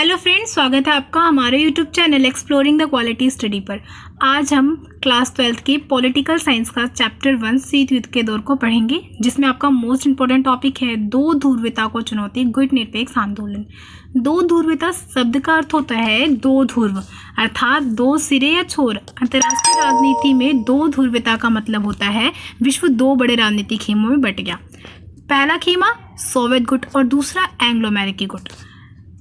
Hello friends, स्वागत है आपका हमारे YouTube channel exploring the quality study पर। आज हम क्लास 12th की पॉलिटिकल साइंस का चैप्टर 1 शीत युद्ध के दौर को पढ़ेंगे, जिसमें आपका मोस्ट इंपॉर्टेंट टॉपिक है दो ध्रुवता को चुनौती, गुटनिरपेक्ष आंदोलन। दो ध्रुवता शब्द का अर्थ होता है दो ध्रुव, अर्थात दो सिरे या छोर। अंतर्राष्ट्रीय राजनीति में दो ध्रुवता का मतलब होता है विश्व दो बड़े राजनीतिक खेमों में बट गया। पहला खेमा सोवियत गुट और दूसरा एंग्लो अमेरिकी गुट।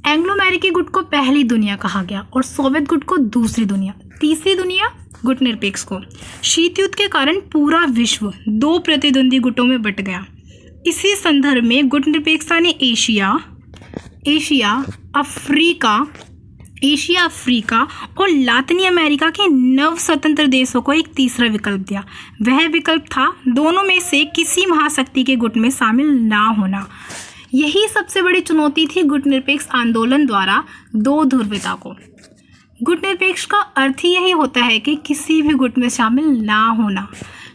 एंग्लो अमेरिकी गुट को पहली दुनिया कहा गया और सोवियत गुट को दूसरी दुनिया। तीसरी दुनिया गुटनिरपेक्ष को। शीत युद्ध के कारण पूरा विश्व दो प्रतिद्वंदी गुटों में बट गया। इसी संदर्भ में गुटनिरपेक्षता ने एशिया, अफ्रीका और लातिनी अमेरिका के नव स्वतंत्र देशों को एक तीसरा विकल्प दिया। वह विकल्प था दोनों में से किसी महाशक्ति के गुट में शामिल ना होना। यही सबसे बड़ी चुनौती थी गुटनिरपेक्ष आंदोलन द्वारा दो ध्रुवता को। गुटनिरपेक्ष का अर्थ ही यही होता है कि किसी भी गुट में शामिल ना होना।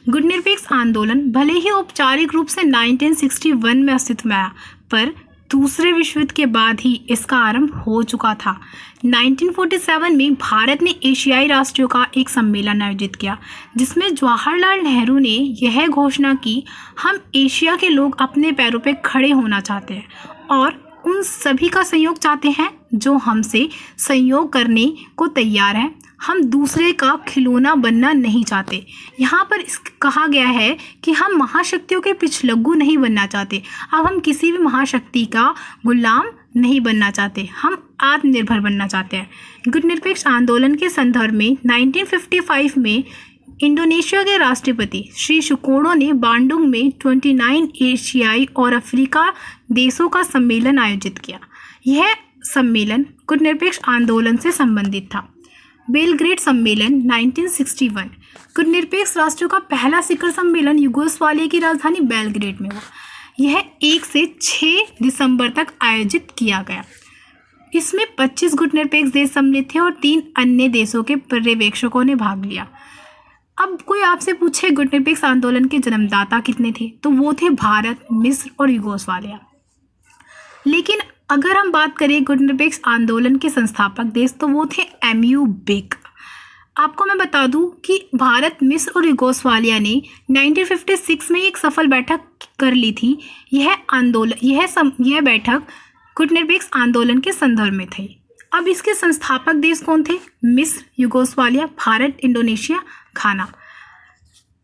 गुटनिरपेक्ष आंदोलन भले ही औपचारिक रूप से 1961 में अस्तित्व में आया, पर दूसरे विश्व युद्ध के बाद ही इसका आरंभ हो चुका था। 1947 में भारत ने एशियाई राष्ट्रों का एक सम्मेलन आयोजित किया, जिसमें जवाहरलाल नेहरू ने यह घोषणा की, हम एशिया के लोग अपने पैरों पर खड़े होना चाहते हैं और उन सभी का सहयोग चाहते हैं जो हमसे सहयोग करने को तैयार हैं। हम दूसरे का खिलौना बनना नहीं चाहते। यहाँ पर कहा गया है कि हम महाशक्तियों के पिछलग्गू नहीं बनना चाहते। अब हम किसी भी महाशक्ति का गुलाम नहीं बनना चाहते, हम आत्मनिर्भर बनना चाहते हैं। गुटनिरपेक्ष आंदोलन के संदर्भ में 1955 में इंडोनेशिया के राष्ट्रपति श्री सुकार्नो ने बांडुंग में 29 एशियाई और अफ्रीका देशों का सम्मेलन आयोजित किया। यह सम्मेलन गुटनिरपेक्ष आंदोलन से संबंधित था। बेलग्रेड सम्मेलन 1961 गुटनिरपेक्ष राष्ट्रों का पहला शिखर सम्मेलन युगोस्लाविया की राजधानी बेलग्रेड में हुआ। यह 1 से 6 दिसंबर तक आयोजित किया गया। इसमें 25 गुटनिरपेक्ष देश सम्मिलित थे और 3 अन्य देशों के पर्यवेक्षकों ने भाग लिया। अब कोई आपसे पूछे गुटनिरपेक्ष आंदोलन के जन्मदाता कितने थे, तो वो थे भारत, मिस्र और युगोस्लाविया। लेकिन अगर हम बात करें गुटनिरपेक्ष आंदोलन के संस्थापक देश, तो वो थे एमयू बेक। आपको मैं बता दूं कि भारत, मिस्र और युगोस्लाविया ने 1956 में एक सफल बैठक कर ली थी। यह बैठक गुटनिरपेक्ष आंदोलन के संदर्भ में थी। अब इसके संस्थापक देश कौन थे? मिस्र, युगोस्लाविया, भारत, इंडोनेशिया, घाना।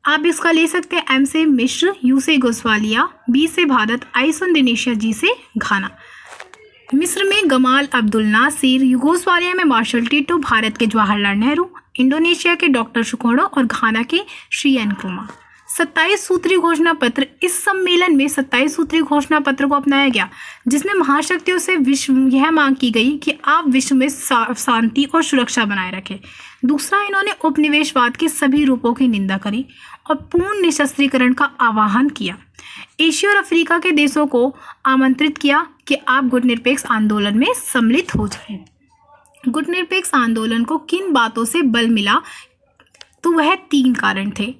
आप इसका ले सकते हैं एम से मिस्र, यू से युगोस्लाविया, बी से भारत, आई से इंडोनेशिया, जी से घाना। मिस्र में गमाल अब्दुल नासिर, युगोस्लाविया में मार्शल टिटो, भारत के जवाहरलाल नेहरू, इंडोनेशिया के डॉक्टर सुकार्नो और घाना के श्री एनक्रुमा। 27 सूत्री घोषणा पत्र। इस सम्मेलन में 27 सूत्री घोषणा पत्र को अपनाया गया, जिसमें महाशक्तियों से यह मांग की गई कि आप विश्व में शांति और सुरक्षा बनाए रखें। दूसरा, इन्होंने उपनिवेशवाद के सभी रूपों की निंदा करी और पूर्ण निशस्त्रीकरण का आह्वान किया। एशिया और अफ्रीका के देशों को आमंत्रित किया कि आप गुटनिरपेक्ष आंदोलन में सम्मिलित हो जाएं। गुटनिरपेक्ष आंदोलन को किन बातों से बल मिला, तो वह 3 कारण थे।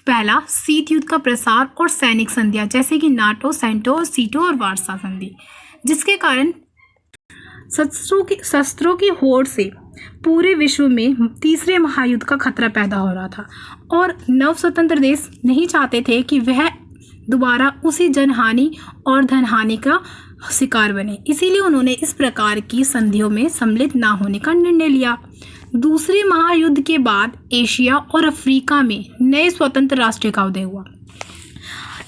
पहला, शीत युद्ध का प्रसार और सैनिक संधियां, जैसे कि नाटो, सेंटो, सीटो और वार्सा संधि, जिसके कारण शस्त्रों की होड़ से पूरे विश्व में तीसरे महायुद्ध का खतरा पैदा हो रहा था और नव स्वतंत्र देश नहीं चाहते थे कि वह दोबारा उसी जनहानि और धनहानि का शिकार बने। इसीलिए उन्होंने इस प्रकार की संधियों में सम्मिलित ना होने का निर्णय लिया। दूसरे महायुद्ध के बाद एशिया और अफ्रीका में नए स्वतंत्र राष्ट्र का उदय हुआ,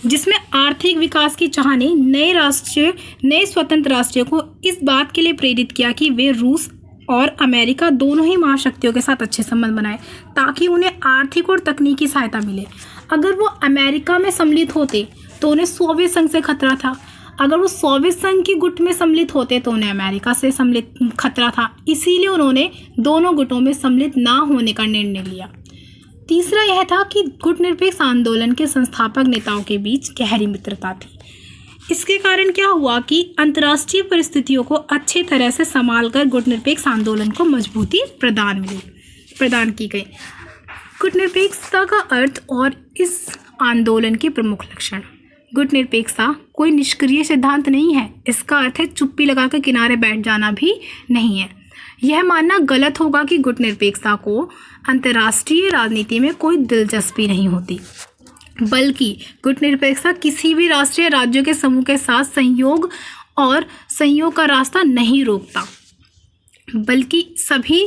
जिसमें आर्थिक विकास की चाह ने नए स्वतंत्र राष्ट्रों को इस बात के लिए प्रेरित किया कि वे रूस और अमेरिका दोनों ही महाशक्तियों के साथ अच्छे संबंध बनाए, ताकि उन्हें आर्थिक और तकनीकी सहायता मिले। अगर वो अमेरिका में सम्मिलित होते तो उन्हें सोवियत संघ से खतरा था, अगर वो सोवियत संघ की गुट में सम्मिलित होते तो उन्हें अमेरिका से सम्मिलित खतरा था। इसीलिए उन्होंने दोनों गुटों में सम्मिलित ना होने का निर्णय लिया। तीसरा यह था कि गुटनिरपेक्ष आंदोलन के संस्थापक नेताओं के बीच गहरी मित्रता थी। इसके कारण क्या हुआ कि अंतर्राष्ट्रीय परिस्थितियों को अच्छे तरह से संभालकर गुटनिरपेक्ष आंदोलन को मजबूती प्रदान की गई। गुटनिरपेक्षता का अर्थ और इस आंदोलन के प्रमुख लक्षण। गुटनिरपेक्षता कोई निष्क्रिय सिद्धांत नहीं है। इसका अर्थ है चुप्पी लगाकर किनारे बैठ जाना भी नहीं है। यह मानना गलत होगा कि गुटनिरपेक्षता को अंतर्राष्ट्रीय राजनीति में कोई दिलचस्पी नहीं होती, बल्कि गुटनिरपेक्षता किसी भी राष्ट्रीय राज्यों के समूह के साथ संयोग और संयोग का रास्ता नहीं रोकता, बल्कि सभी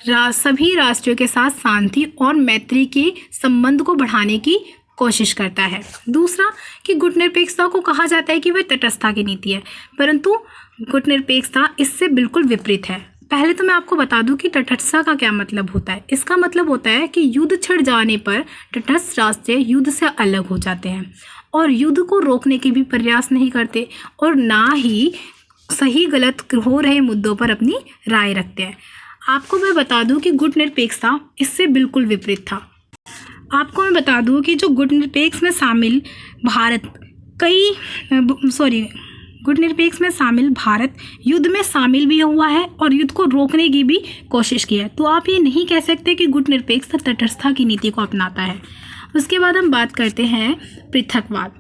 राष्ट्रों के साथ शांति और मैत्री के संबंध को बढ़ाने की कोशिश करता है। दूसरा कि गुटनिरपेक्षता को कहा जाता है कि वह तटस्थता की नीति है, परंतु गुटनिरपेक्षता इससे बिल्कुल विपरीत है। पहले तो मैं आपको बता दूं कि तटस्थता का क्या मतलब होता है। इसका मतलब होता है कि युद्ध छिड़ जाने पर तटस्थ राष्ट्र युद्ध से अलग हो जाते हैं और युद्ध को रोकने के भी प्रयास नहीं करते और ना ही सही गलत हो रहे मुद्दों पर अपनी राय रखते हैं। आपको मैं बता दूं कि गुटनिरपेक्षता इससे बिल्कुल विपरीत था। आपको मैं बता दूं कि जो गुटनिरपेक्ष में शामिल भारत युद्ध में शामिल भी हुआ है और युद्ध को रोकने की भी कोशिश की है। तो आप ये नहीं कह सकते कि गुटनिरपेक्षता तटस्थता की नीति को अपनाता है। उसके बाद हम बात करते हैं पृथकवाद।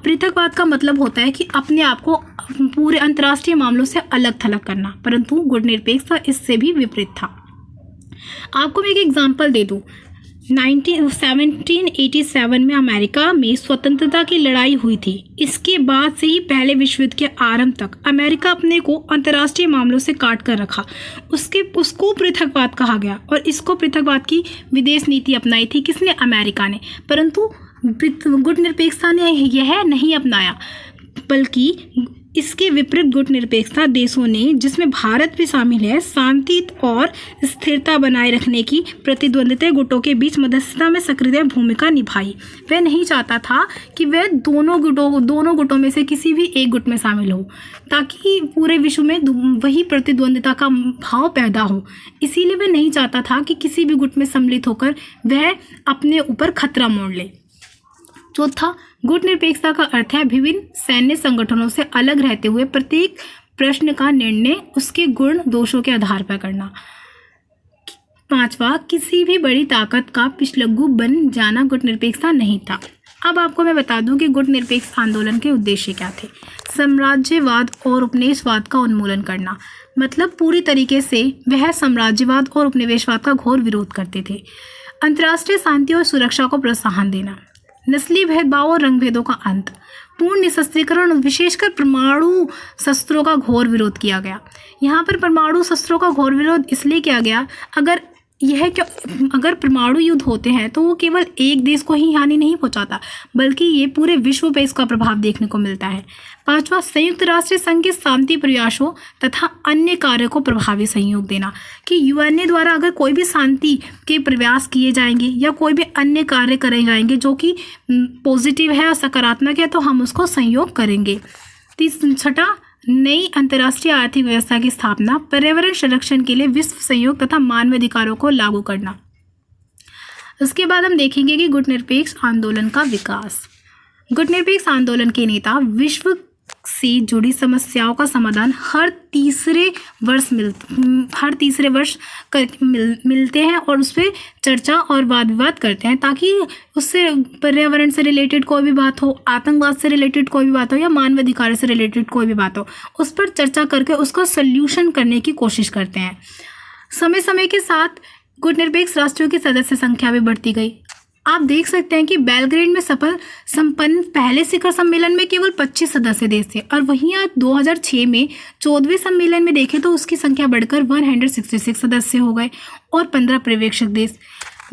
पृथकवाद का मतलब होता है कि अपने आप को पूरे अंतर्राष्ट्रीय मामलों से अलग थलग करना, परंतु गुटनिरपेक्षता इससे भी विपरीत था। आपको मैं एक एग्जांपल दे दूं। 1787 में अमेरिका में स्वतंत्रता की लड़ाई हुई थी। इसके बाद से ही पहले विश्व युद्ध के आरंभ तक अमेरिका अपने को अंतर्राष्ट्रीय मामलों से काट कर रखा। उसको पृथकवाद कहा गया और इसको पृथकवाद की विदेश नीति अपनाई थी किसने? अमेरिका ने। परंतु गुटनिरपेक्षता ने यह नहीं अपनाया, बल्कि इसके विपरीत गुटनिरपेक्षता देशों ने, जिसमें भारत भी शामिल है, शांति और स्थिरता बनाए रखने की प्रतिद्वंद्विता गुटों के बीच मध्यस्थता में सक्रिय भूमिका निभाई। वह नहीं चाहता था कि वह दोनों गुटों में से किसी भी एक गुट में शामिल हो, ताकि पूरे विश्व में वही प्रतिद्वंद्विता का भाव पैदा हो। इसीलिए वह नहीं चाहता था कि किसी भी गुट में सम्मिलित होकर वह अपने ऊपर खतरा मोड़ ले। चौथा, गुटनिरपेक्षता का अर्थ है विभिन्न सैन्य संगठनों से अलग रहते हुए प्रत्येक प्रश्न का निर्णय उसके गुण दोषों के आधार पर करना। पांचवा, किसी भी बड़ी ताकत का पिछलग्गू बन जाना गुटनिरपेक्षता नहीं था। अब आपको मैं बता दूं कि गुटनिरपेक्ष आंदोलन के उद्देश्य क्या थे। साम्राज्यवाद और उपनिवेशवाद का उन्मूलन करना, मतलब पूरी तरीके से वह साम्राज्यवाद और उपनिवेशवाद का घोर विरोध करते थे। अंतर्राष्ट्रीय शांति और सुरक्षा को प्रोत्साहन देना, नस्लीय भेदभाव और रंग भेदों का अंत, पूर्ण निशस्त्रीकरण, विशेषकर परमाणु शस्त्रों का घोर विरोध किया गया। यहाँ पर परमाणु शस्त्रों का घोर विरोध इसलिए किया गया, अगर परमाणु युद्ध होते हैं तो वो केवल एक देश को ही हानि नहीं पहुंचाता, बल्कि ये पूरे विश्व पर इसका प्रभाव देखने को मिलता है। पांचवा, संयुक्त राष्ट्र संघ के शांति प्रयासों तथा अन्य कार्यों को प्रभावी सहयोग देना, कि यूएनए द्वारा अगर कोई भी शांति के प्रयास किए जाएंगे या कोई भी अन्य कार्य करे जाएंगे जो कि पॉजिटिव है और सकारात्मक है, तो हम उसको सहयोग करेंगे। छठा, नई अंतर्राष्ट्रीय आर्थिक व्यवस्था की स्थापना, पर्यावरण संरक्षण के लिए विश्व सहयोग तथा मानवाधिकारों को लागू करना। उसके बाद हम देखेंगे कि गुटनिरपेक्ष आंदोलन का विकास। गुटनिरपेक्ष आंदोलन के नेता विश्व से जुड़ी समस्याओं का समाधान हर तीसरे वर्ष मिलते हैं और उस पर चर्चा और वाद विवाद करते हैं, ताकि उससे पर्यावरण से रिलेटेड कोई भी बात हो, आतंकवाद से रिलेटेड कोई भी बात हो या मानवाधिकार से रिलेटेड कोई भी बात हो, उस पर चर्चा करके उसका सल्यूशन करने की कोशिश करते हैं। समय समय के साथ गुटनिरपेक्ष राष्ट्रों की सदस्य संख्या भी बढ़ती गई। आप देख सकते हैं कि बेलग्रेड में संपन्न पहले शिखर सम्मेलन में केवल 25 सदस्य देश थे, और वहीं आज 2006 में 14वें सम्मेलन में देखें तो उसकी संख्या बढ़कर 166 सदस्य हो गए और 15 पर्यवेक्षक देश,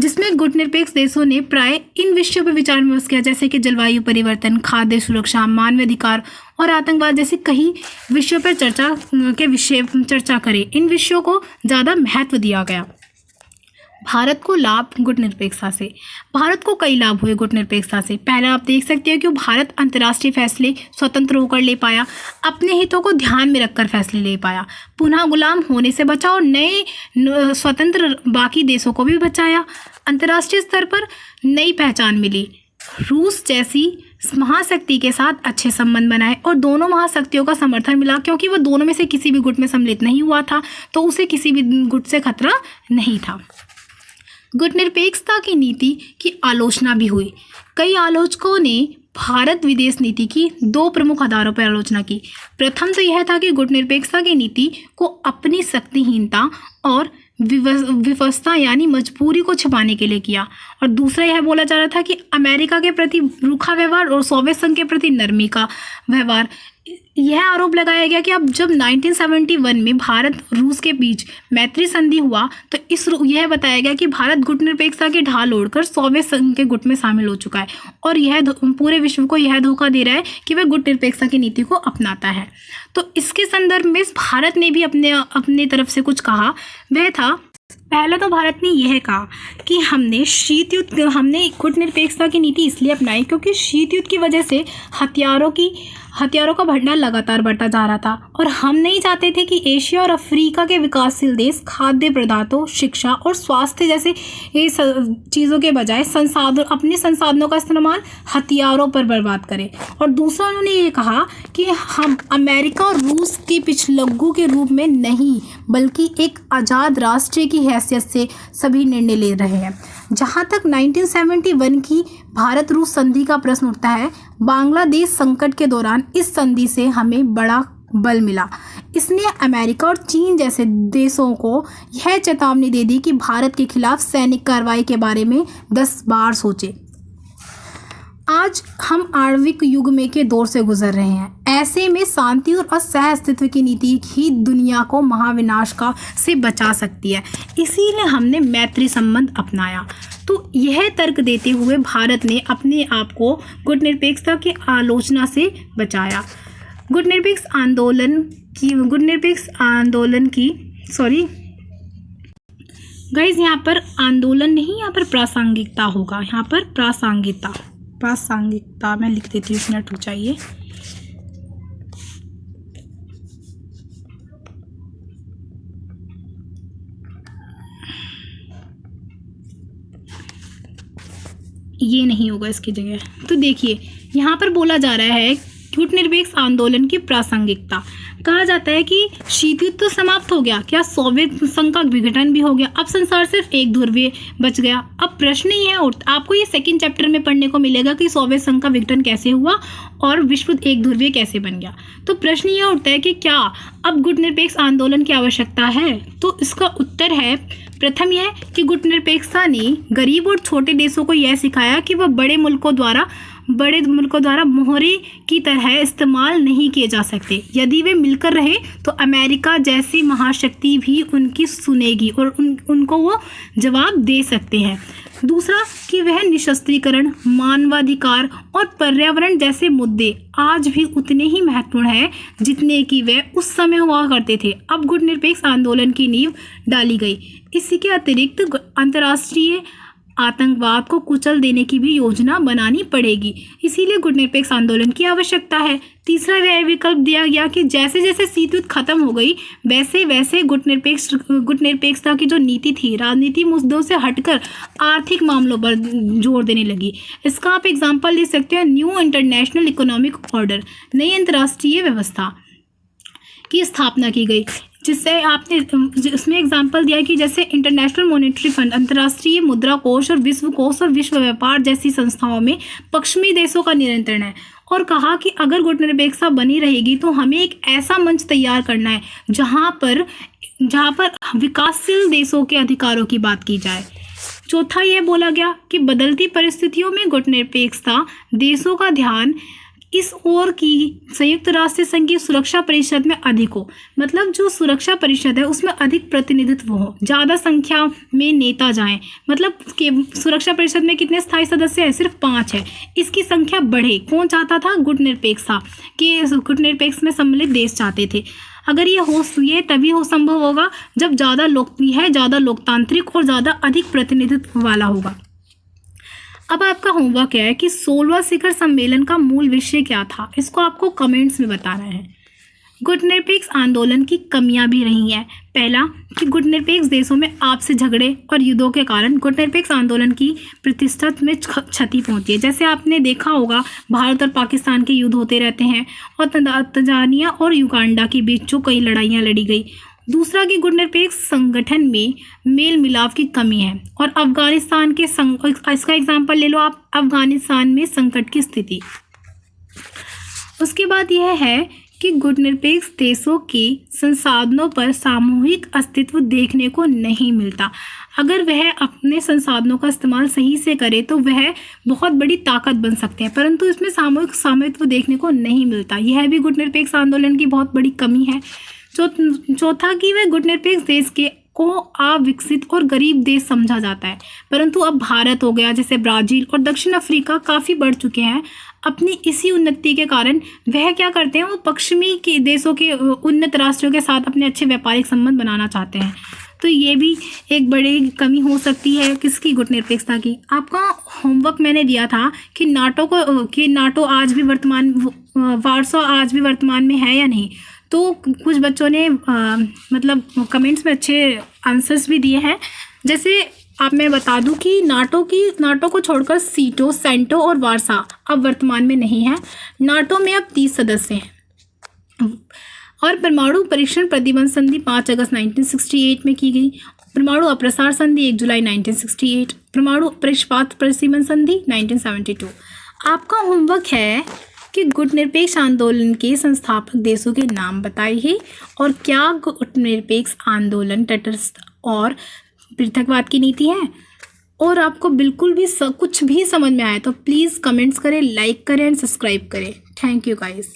जिसमें गुटनिरपेक्ष देशों ने प्राय इन विषयों पर विचार विमर्श किया, जैसे कि जलवायु परिवर्तन, खाद्य सुरक्षा, मानवाधिकार और आतंकवाद जैसे कई विषयों पर चर्चा करें। इन विषयों को ज़्यादा महत्व दिया गया। भारत को लाभ गुटनिरपेक्षता से। भारत को कई लाभ हुए गुटनिरपेक्षता से। पहला, आप देख सकते हो कि भारत अंतर्राष्ट्रीय फैसले स्वतंत्र होकर ले पाया, अपने हितों को ध्यान में रखकर फैसले ले पाया, पुनः गुलाम होने से बचा और नए स्वतंत्र बाकी देशों को भी बचाया। अंतर्राष्ट्रीय स्तर पर नई पहचान मिली, रूस जैसी महाशक्ति के साथ अच्छे संबंध बनाए और दोनों महाशक्तियों का समर्थन मिला, क्योंकि वह दोनों में से किसी भी गुट में सम्मिलित नहीं हुआ था, तो उसे किसी भी गुट से खतरा नहीं था। गुटनिरपेक्षता की नीति की आलोचना भी हुई। कई आलोचकों ने भारत विदेश नीति की दो प्रमुख आधारों पर आलोचना की। प्रथम तो यह था कि गुटनिरपेक्षता की नीति को अपनी शक्तिहीनता और विवशता यानी मजबूरी को छिपाने के लिए किया, और दूसरा यह बोला जा रहा था कि अमेरिका के प्रति रूखा व्यवहार और सोवियत संघ के प्रति नरमी का व्यवहार। यह आरोप लगाया गया कि अब जब 1971 में भारत रूस के बीच मैत्री संधि हुआ तो यह बताया गया कि भारत गुटनिरपेक्षता की ढाल ओढ़कर सोवियत संघ के गुट में शामिल हो चुका है, और यह पूरे विश्व को यह धोखा दे रहा है कि वह गुटनिरपेक्षता की नीति को अपनाता है। तो इसके संदर्भ में भारत ने भी अपने तरफ से कुछ कहा। वह था, पहले तो भारत ने यह कहा कि हमने गुटनिरपेक्षता की नीति इसलिए अपनाई क्योंकि शीत युद्ध की वजह से हथियारों का भंडार लगातार बढ़ता जा रहा था, और हम नहीं चाहते थे कि एशिया और अफ्रीका के विकासशील देश खाद्य पदार्थों, शिक्षा और स्वास्थ्य जैसे ये चीज़ों के बजाय अपने संसाधनों का इस्तेमाल हथियारों पर बर्बाद करें। और दूसरा उन्होंने ये कहा कि हम अमेरिका और रूस के पिछलग्गू के रूप में नहीं बल्कि एक आज़ाद राष्ट्र की हैसियत से सभी निर्णय ले रहे हैं। जहाँ तक 1971 की भारत रूस संधि का प्रश्न उठता है, बांग्लादेश संकट के दौरान इस संधि से हमें बड़ा बल मिला। इसने अमेरिका और चीन जैसे देशों को यह चेतावनी दे दी कि भारत के खिलाफ सैनिक कार्रवाई के बारे में 10 बार सोचे। आज हम आणविक युग में के दौर से गुजर रहे हैं। ऐसे में शांति और सह अस्तित्व की नीति ही दुनिया को महाविनाश से बचा सकती है। इसीलिए हमने मैत्री संबंध अपनाया। तो यह तर्क देते हुए भारत ने अपने आप को गुटनिरपेक्षता की आलोचना से बचाया। गुटनिरपेक्ष आंदोलन की गाइज, यहाँ पर आंदोलन नहीं, यहाँ पर प्रासंगिकता होगा। यहाँ पर प्रासंगिकता मैं लिख देती हूँ, मिनट रुक जाइए। ये नहीं होगा इसकी जगह। तो देखिए यहाँ पर बोला जा रहा है गुटनिरपेक्ष आंदोलन की प्रासंगिकता। कहा जाता है कि शीत युद्ध तो समाप्त हो गया, क्या सोवियत संघ का विघटन भी हो गया? अब संसार सिर्फ एक ध्रुवीय बच गया। अब प्रश्न ये है, आपको ये सेकंड चैप्टर में पढ़ने को मिलेगा कि सोवियत संघ का विघटन कैसे हुआ और विश्व एक ध्रुवीय कैसे बन गया। तो प्रश्न ये उठता है कि क्या अब गुटनिरपेक्ष आंदोलन की आवश्यकता है? तो इसका उत्तर है, प्रथम यह कि गुटनिरपेक्षता ने गरीब और छोटे देशों को यह सिखाया कि वह बड़े मुल्कों द्वारा मोहरे की तरह इस्तेमाल नहीं किए जा सकते। यदि वे मिलकर रहे तो अमेरिका जैसी महाशक्ति भी उनकी सुनेगी और उनको वो जवाब दे सकते हैं। दूसरा कि वह निशस्त्रीकरण, मानवाधिकार और पर्यावरण जैसे मुद्दे आज भी उतने ही महत्वपूर्ण हैं जितने कि वे उस समय हुआ करते थे। अब गुटनिरपेक्ष आंदोलन की नींव डाली गई। इसी के अतिरिक्त अंतर्राष्ट्रीय आतंकवाद को कुचल देने की भी योजना बनानी पड़ेगी। इसीलिए गुटनिरपेक्ष आंदोलन की आवश्यकता है। तीसरा वह विकल्प दिया गया कि जैसे जैसे शीत युद्ध खत्म हो गई वैसे वैसे गुटनिरपेक्षता की जो नीति थी राजनीति मुद्दों से हटकर आर्थिक मामलों पर जोर देने लगी। इसका आप एग्जाम्पल ले सकते हैं, न्यू इंटरनेशनल इकोनॉमिक ऑर्डर, नई अंतर्राष्ट्रीय व्यवस्था की स्थापना की गई, जिससे आपने इसमें एग्जाम्पल दिया कि जैसे इंटरनेशनल मॉनेटरी फंड, अंतर्राष्ट्रीय मुद्रा कोष और विश्व कोष और विश्व व्यापार जैसी संस्थाओं में पश्चिमी देशों का नियंत्रण है। और कहा कि अगर गुटनिरपेक्षता बनी रहेगी तो हमें एक ऐसा मंच तैयार करना है जहां पर विकासशील देशों के अधिकारों की बात की जाए। चौथा यह बोला गया कि बदलती परिस्थितियों में गुटनिरपेक्षता देशों का ध्यान इस ओर की संयुक्त राष्ट्र संघ की सुरक्षा परिषद में अधिक हो, मतलब जो सुरक्षा परिषद है उसमें अधिक प्रतिनिधित्व हो, ज़्यादा संख्या में नेता जाएं। मतलब कि सुरक्षा परिषद में कितने स्थायी सदस्य हैं? सिर्फ 5 है। इसकी संख्या बढ़े। कौन चाहता था? गुटनिरपेक्षता कि गुटनिरपेक्ष में सम्मिलित देश चाहते थे। अगर ये तभी संभव होगा जब ज़्यादा लोकतांत्रिक और ज़्यादा अधिक प्रतिनिधित्व वाला होगा। अब आपका होमवर्क क्या है कि 16वां शिखर सम्मेलन का मूल विषय क्या था, इसको आपको कमेंट्स में बताना है। गुटनिरपेक्ष आंदोलन की कमियां भी रही हैं। पहला कि गुटनिरपेक्ष देशों में आपसी झगड़े और युद्धों के कारण गुटनिरपेक्ष आंदोलन की प्रतिष्ठा में क्षति पहुंची है। जैसे आपने देखा होगा भारत और पाकिस्तान के युद्ध होते रहते हैं और तंजानिया और युगांडा के बीच जो कई लड़ाइयाँ लड़ी गई दूसरा कि गुटनिरपेक्ष संगठन में मेल मिलाप की कमी है। और अफगानिस्तान के इसका एग्जाम्पल ले लो आप, अफगानिस्तान में संकट की स्थिति। उसके बाद यह है कि गुटनिरपेक्ष देशों के संसाधनों पर सामूहिक अस्तित्व देखने को नहीं मिलता। अगर वह अपने संसाधनों का इस्तेमाल सही से करे तो वह बहुत बड़ी ताकत बन सकते हैं, परंतु इसमें सामूहिक स्वामित्व देखने को नहीं मिलता। यह भी गुटनिरपेक्ष आंदोलन की बहुत बड़ी कमी है। चौथा कि वह गुटनिरपेक्ष देश के को अविकसित और गरीब देश समझा जाता है, परंतु अब भारत हो गया, जैसे ब्राज़ील और दक्षिण अफ्रीका काफ़ी बढ़ चुके हैं। अपनी इसी उन्नति के कारण वह क्या करते हैं, वो पश्चिमी के देशों के उन्नत राष्ट्रों के साथ अपने अच्छे व्यापारिक संबंध बनाना चाहते हैं। तो ये भी एक बड़ी कमी हो सकती है किसकी, गुटनिरपेक्षता की। आपका होमवर्क मैंने दिया था कि नाटो आज भी वार्सो आज भी वर्तमान में है या नहीं। तो कुछ बच्चों ने मतलब कमेंट्स में अच्छे आंसर्स भी दिए हैं। जैसे अब मैं बता दूं कि नाटो को छोड़कर सेंटो और वार्सा अब वर्तमान में नहीं है। नाटो में अब 30 सदस्य हैं। और परमाणु परीक्षण प्रतिबंध संधि 5 अगस्त 1968 में की गई। परमाणु अप्रसार संधि 1 जुलाई 1968। परमाणु परिष्पात प्रतिबंध संधि 1972। आपका होमवर्क है कि गुटनिरपेक्ष आंदोलन के संस्थापक देशों के नाम बताइए और क्या गुटनिरपेक्ष आंदोलन तटस्थ और पृथकवाद की नीति है। और आपको बिल्कुल भी कुछ भी समझ में आए तो प्लीज़ कमेंट्स करें, लाइक करें एंड सब्सक्राइब करें। Thank you guys.